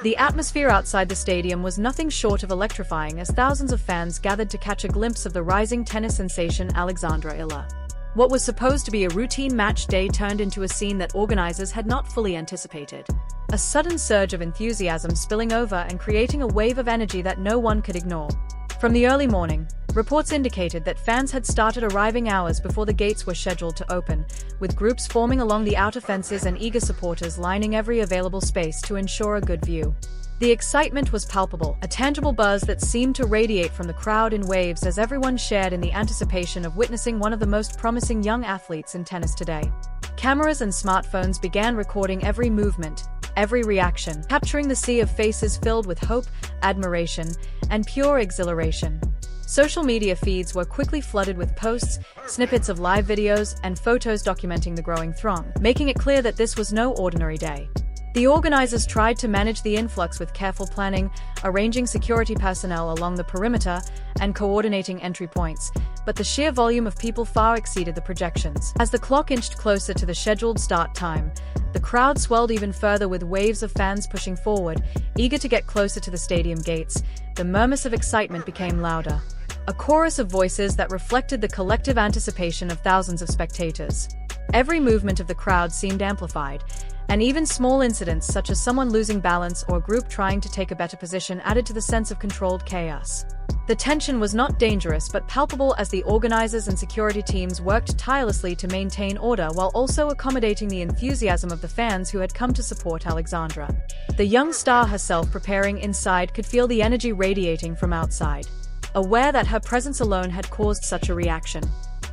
The atmosphere outside the stadium was nothing short of electrifying as thousands of fans gathered to catch a glimpse of the rising tennis sensation Alexandra Eala. What was supposed to be a routine match day turned into a scene that organizers had not fully anticipated. A sudden surge of enthusiasm spilling over and creating a wave of energy that no one could ignore. From the early morning, reports indicated that fans had started arriving hours before the gates were scheduled to open, with groups forming along the outer fences and eager supporters lining every available space to ensure a good view. The excitement was palpable, a tangible buzz that seemed to radiate from the crowd in waves as everyone shared in the anticipation of witnessing one of the most promising young athletes in tennis today. Cameras and smartphones began recording every movement, every reaction, capturing the sea of faces filled with hope, admiration, and pure exhilaration. Social media feeds were quickly flooded with posts, snippets of live videos, and photos documenting the growing throng, making it clear that this was no ordinary day. The organizers tried to manage the influx with careful planning, arranging security personnel along the perimeter and coordinating entry points, but the sheer volume of people far exceeded the projections. As the clock inched closer to the scheduled start time, the crowd swelled even further with waves of fans pushing forward, eager to get closer to the stadium gates. The murmurs of excitement became louder, a chorus of voices that reflected the collective anticipation of thousands of spectators. Every movement of the crowd seemed amplified, and even small incidents such as someone losing balance or a group trying to take a better position added to the sense of controlled chaos. The tension was not dangerous but palpable as the organizers and security teams worked tirelessly to maintain order while also accommodating the enthusiasm of the fans who had come to support Alexandra. The young star herself preparing inside could feel the energy radiating from outside, aware that her presence alone had caused such a reaction.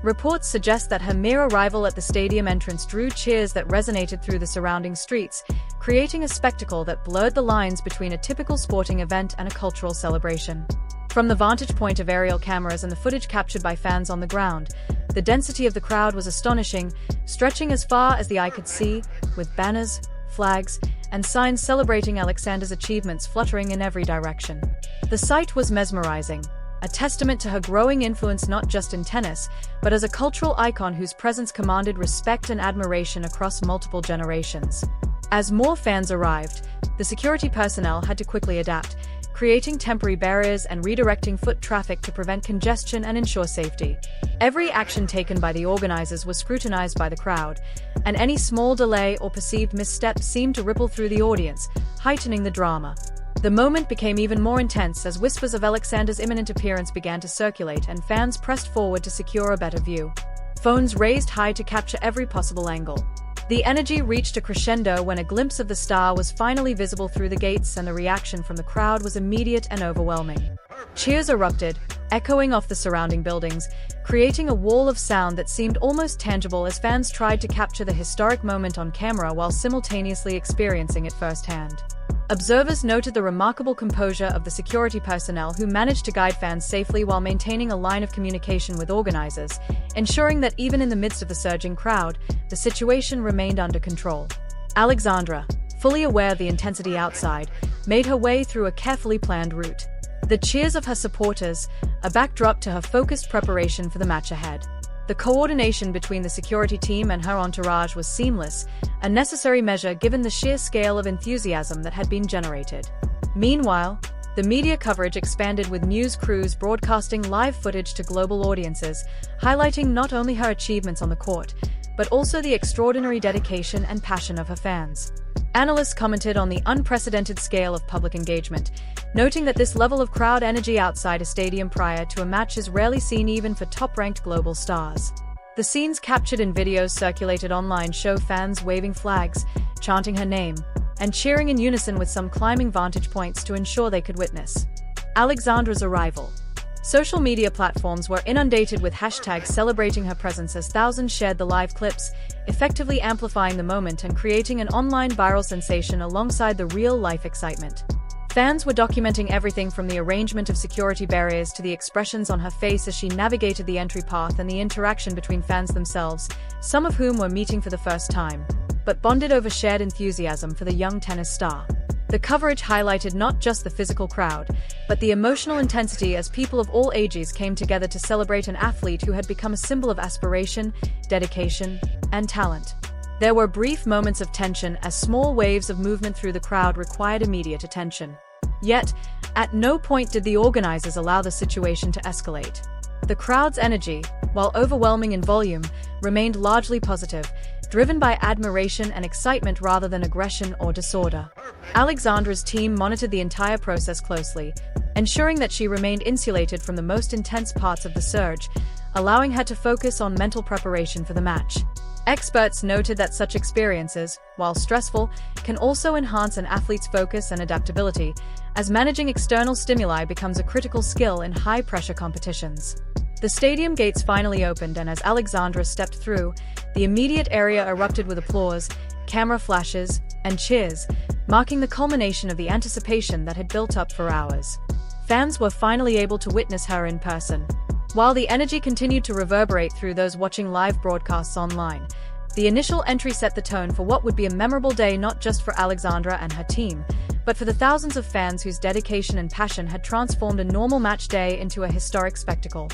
Reports suggest that her mere arrival at the stadium entrance drew cheers that resonated through the surrounding streets, creating a spectacle that blurred the lines between a typical sporting event and a cultural celebration. From the vantage point of aerial cameras and the footage captured by fans on the ground, the density of the crowd was astonishing, stretching as far as the eye could see, with banners, flags, and signs celebrating Alexandra's achievements fluttering in every direction. The sight was mesmerizing, a testament to her growing influence not just in tennis, but as a cultural icon whose presence commanded respect and admiration across multiple generations. As more fans arrived, the security personnel had to quickly adapt, creating temporary barriers and redirecting foot traffic to prevent congestion and ensure safety. Every action taken by the organizers was scrutinized by the crowd, and any small delay or perceived misstep seemed to ripple through the audience, heightening the drama. The moment became even more intense as whispers of Alexandra's imminent appearance began to circulate and fans pressed forward to secure a better view. Phones raised high to capture every possible angle. The energy reached a crescendo when a glimpse of the star was finally visible through the gates, and the reaction from the crowd was immediate and overwhelming. Cheers erupted, echoing off the surrounding buildings, creating a wall of sound that seemed almost tangible as fans tried to capture the historic moment on camera while simultaneously experiencing it firsthand. Observers noted the remarkable composure of the security personnel who managed to guide fans safely while maintaining a line of communication with organizers, ensuring that even in the midst of the surging crowd, the situation remained under control. Alexandra, fully aware of the intensity outside, made her way through a carefully planned route. The cheers of her supporters, a backdrop to her focused preparation for the match ahead. The coordination between the security team and her entourage was seamless, a necessary measure given the sheer scale of enthusiasm that had been generated. Meanwhile, the media coverage expanded with news crews broadcasting live footage to global audiences, highlighting not only her achievements on the court, but also the extraordinary dedication and passion of her fans. Analysts commented on the unprecedented scale of public engagement, noting that this level of crowd energy outside a stadium prior to a match is rarely seen even for top-ranked global stars. The scenes captured in videos circulated online show fans waving flags, chanting her name, and cheering in unison, with some climbing vantage points to ensure they could witness Alexandra's arrival. Social media platforms were inundated with hashtags celebrating her presence as thousands shared the live clips, effectively amplifying the moment and creating an online viral sensation alongside the real-life excitement. Fans were documenting everything from the arrangement of security barriers to the expressions on her face as she navigated the entry path and the interaction between fans themselves, some of whom were meeting for the first time, but bonded over shared enthusiasm for the young tennis star. The coverage highlighted not just the physical crowd, but the emotional intensity as people of all ages came together to celebrate an athlete who had become a symbol of aspiration, dedication, and talent. There were brief moments of tension as small waves of movement through the crowd required immediate attention. Yet, at no point did the organizers allow the situation to escalate. The crowd's energy, while overwhelming in volume, remained largely positive, driven by admiration and excitement rather than aggression or disorder. Alexandra's team monitored the entire process closely, ensuring that she remained insulated from the most intense parts of the surge, allowing her to focus on mental preparation for the match. Experts noted that such experiences, while stressful, can also enhance an athlete's focus and adaptability, as managing external stimuli becomes a critical skill in high-pressure competitions. The stadium gates finally opened, and as Alexandra stepped through, the immediate area erupted with applause, camera flashes, and cheers, marking the culmination of the anticipation that had built up for hours. Fans were finally able to witness her in person. While the energy continued to reverberate through those watching live broadcasts online, the initial entry set the tone for what would be a memorable day not just for Alexandra and her team, but for the thousands of fans whose dedication and passion had transformed a normal match day into a historic spectacle.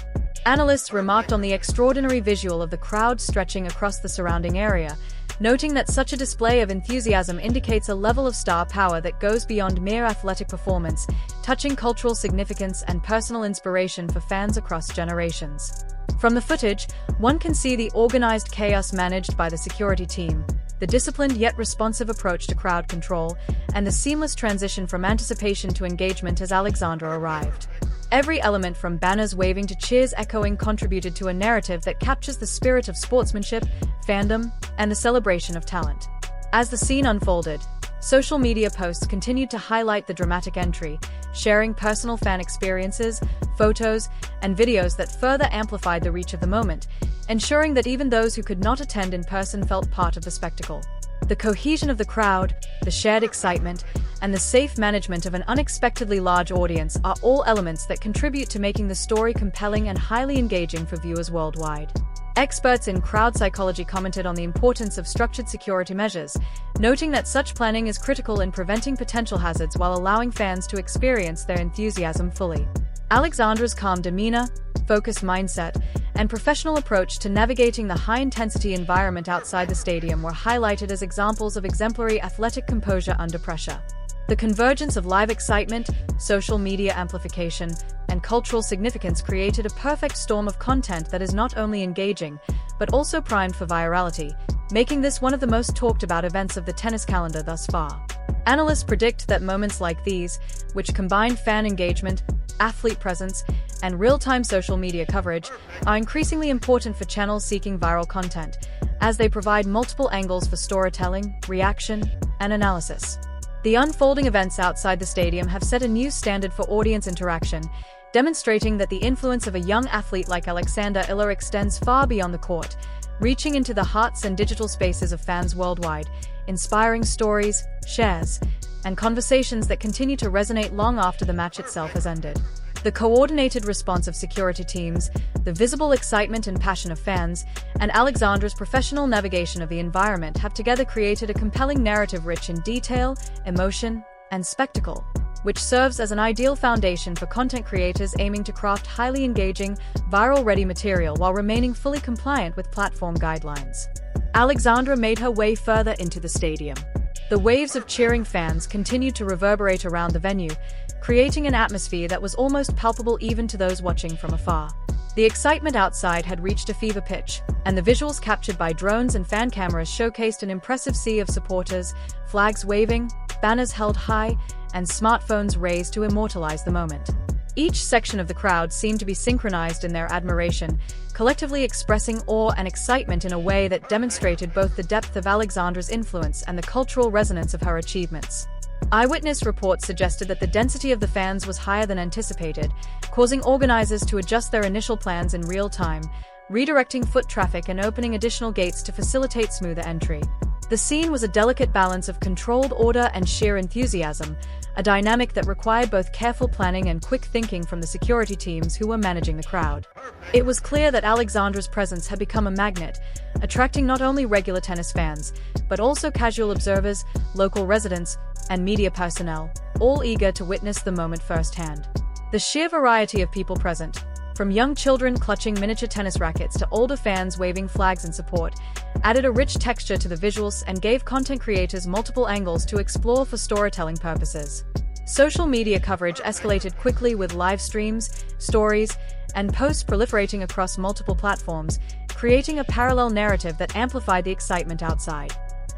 Analysts remarked on the extraordinary visual of the crowd stretching across the surrounding area, noting that such a display of enthusiasm indicates a level of star power that goes beyond mere athletic performance, touching cultural significance and personal inspiration for fans across generations. From the footage, one can see the organized chaos managed by the security team, the disciplined yet responsive approach to crowd control, and the seamless transition from anticipation to engagement as Alexandra arrived. Every element from banners waving to cheers echoing contributed to a narrative that captures the spirit of sportsmanship, fandom, and the celebration of talent. As the scene unfolded, social media posts continued to highlight the dramatic entry, sharing personal fan experiences, photos, and videos that further amplified the reach of the moment, ensuring that even those who could not attend in person felt part of the spectacle. The cohesion of the crowd, the shared excitement, and the safe management of an unexpectedly large audience are all elements that contribute to making the story compelling and highly engaging for viewers worldwide. Experts in crowd psychology commented on the importance of structured security measures, noting that such planning is critical in preventing potential hazards while allowing fans to experience their enthusiasm fully. Alexandra's calm demeanor, focused mindset, and professional approach to navigating the high-intensity environment outside the stadium were highlighted as examples of exemplary athletic composure under pressure. The convergence of live excitement, social media amplification, and cultural significance created a perfect storm of content that is not only engaging, but also primed for virality, making this one of the most talked about events of the tennis calendar thus far. Analysts predict that moments like these, which combine fan engagement, athlete presence, and real-time social media coverage, are increasingly important for channels seeking viral content, as they provide multiple angles for storytelling, reaction, and analysis. The unfolding events outside the stadium have set a new standard for audience interaction, demonstrating that the influence of a young athlete like Alexandra Eala extends far beyond the court, reaching into the hearts and digital spaces of fans worldwide, inspiring stories, shares, and conversations that continue to resonate long after the match itself has ended. The coordinated response of security teams, the visible excitement and passion of fans, and Alexandra's professional navigation of the environment have together created a compelling narrative rich in detail, emotion, and spectacle, which serves as an ideal foundation for content creators aiming to craft highly engaging, viral-ready material while remaining fully compliant with platform guidelines. Alexandra made her way further into the stadium. The waves of cheering fans continued to reverberate around the venue, creating an atmosphere that was almost palpable even to those watching from afar. The excitement outside had reached a fever pitch, and the visuals captured by drones and fan cameras showcased an impressive sea of supporters, flags waving, banners held high, and smartphones raised to immortalize the moment. Each section of the crowd seemed to be synchronized in their admiration, collectively expressing awe and excitement in a way that demonstrated both the depth of Alexandra's influence and the cultural resonance of her achievements. Eyewitness reports suggested that the density of the fans was higher than anticipated, causing organizers to adjust their initial plans in real time, redirecting foot traffic and opening additional gates to facilitate smoother entry. The scene was a delicate balance of controlled order and sheer enthusiasm, a dynamic that required both careful planning and quick thinking from the security teams who were managing the crowd. It was clear that Alexandra's presence had become a magnet, attracting not only regular tennis fans, but also casual observers, local residents, and media personnel, all eager to witness the moment firsthand. The sheer variety of people present, from young children clutching miniature tennis rackets to older fans waving flags in support, added a rich texture to the visuals and gave content creators multiple angles to explore for storytelling purposes. Social media coverage escalated quickly with live streams, stories, and posts proliferating across multiple platforms, creating a parallel narrative that amplified the excitement outside.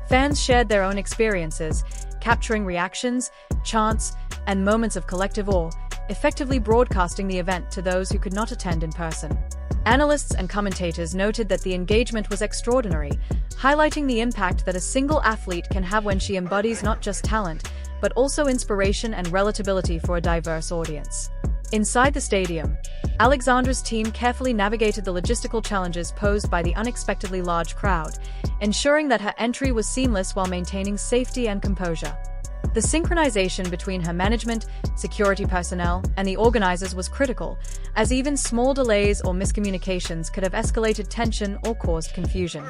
Fans shared their own experiences, capturing reactions, chants, and moments of collective awe, effectively broadcasting the event to those who could not attend in person. Analysts and commentators noted that the engagement was extraordinary, highlighting the impact that a single athlete can have when she embodies not just talent, but also inspiration and relatability for a diverse audience. Inside the stadium, Alexandra's team carefully navigated the logistical challenges posed by the unexpectedly large crowd, ensuring that her entry was seamless while maintaining safety and composure. The synchronization between her management, security personnel, and the organizers was critical, as even small delays or miscommunications could have escalated tension or caused confusion.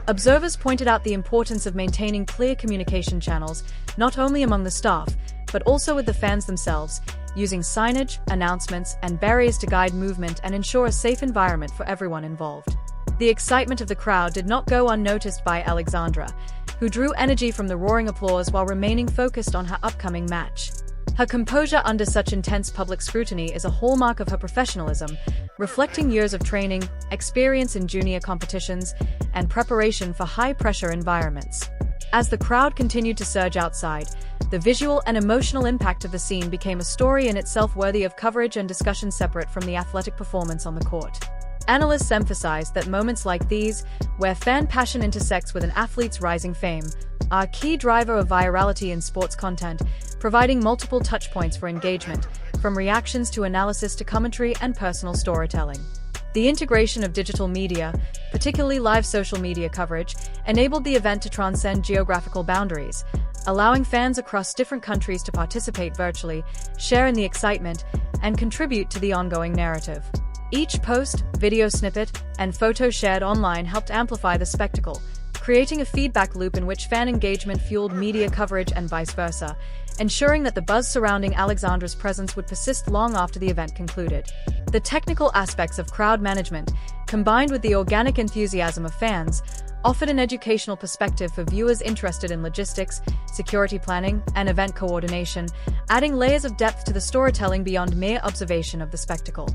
Observers pointed out the importance of maintaining clear communication channels, not only among the staff, but also with the fans themselves, using signage, announcements, and barriers to guide movement and ensure a safe environment for everyone involved. The excitement of the crowd did not go unnoticed by Alexandra, who drew energy from the roaring applause while remaining focused on her upcoming match. Her composure under such intense public scrutiny is a hallmark of her professionalism, reflecting years of training, experience in junior competitions, and preparation for high-pressure environments. As the crowd continued to surge outside, the visual and emotional impact of the scene became a story in itself worthy of coverage and discussion separate from the athletic performance on the court. Analysts emphasized that moments like these, where fan passion intersects with an athlete's rising fame, are a key driver of virality in sports content, providing multiple touchpoints for engagement, from reactions to analysis to commentary and personal storytelling. The integration of digital media, particularly live social media coverage, enabled the event to transcend geographical boundaries, allowing fans across different countries to participate virtually, share in the excitement, and contribute to the ongoing narrative. Each post, video snippet, and photo shared online helped amplify the spectacle, creating a feedback loop in which fan engagement fueled media coverage and vice versa, ensuring that the buzz surrounding Alexandra's presence would persist long after the event concluded. The technical aspects of crowd management, combined with the organic enthusiasm of fans, offered an educational perspective for viewers interested in logistics, security planning, and event coordination, adding layers of depth to the storytelling beyond mere observation of the spectacle.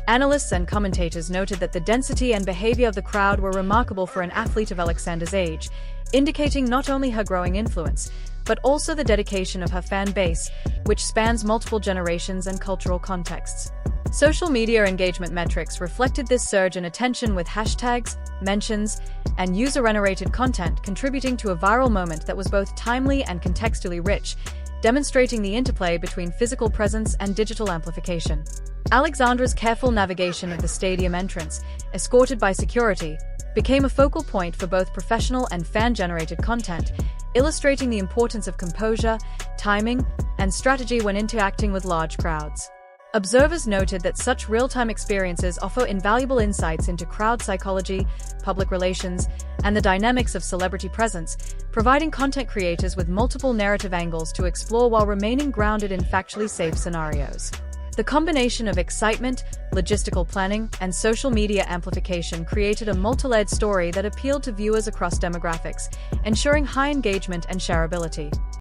Analysts and commentators noted that the density and behavior of the crowd were remarkable for an athlete of Alexandra's age, indicating not only her growing influence, but also the dedication of her fan base, which spans multiple generations and cultural contexts. Social media engagement metrics reflected this surge in attention, with hashtags, mentions, and user-generated content contributing to a viral moment that was both timely and contextually rich, demonstrating the interplay between physical presence and digital amplification. Alexandra's careful navigation of the stadium entrance, escorted by security, became a focal point for both professional and fan-generated content, illustrating the importance of composure, timing, and strategy when interacting with large crowds. Observers noted that such real-time experiences offer invaluable insights into crowd psychology, public relations, and the dynamics of celebrity presence, providing content creators with multiple narrative angles to explore while remaining grounded in factually safe scenarios. The combination of excitement, logistical planning, and social media amplification created a multi-layered story that appealed to viewers across demographics, ensuring high engagement and shareability.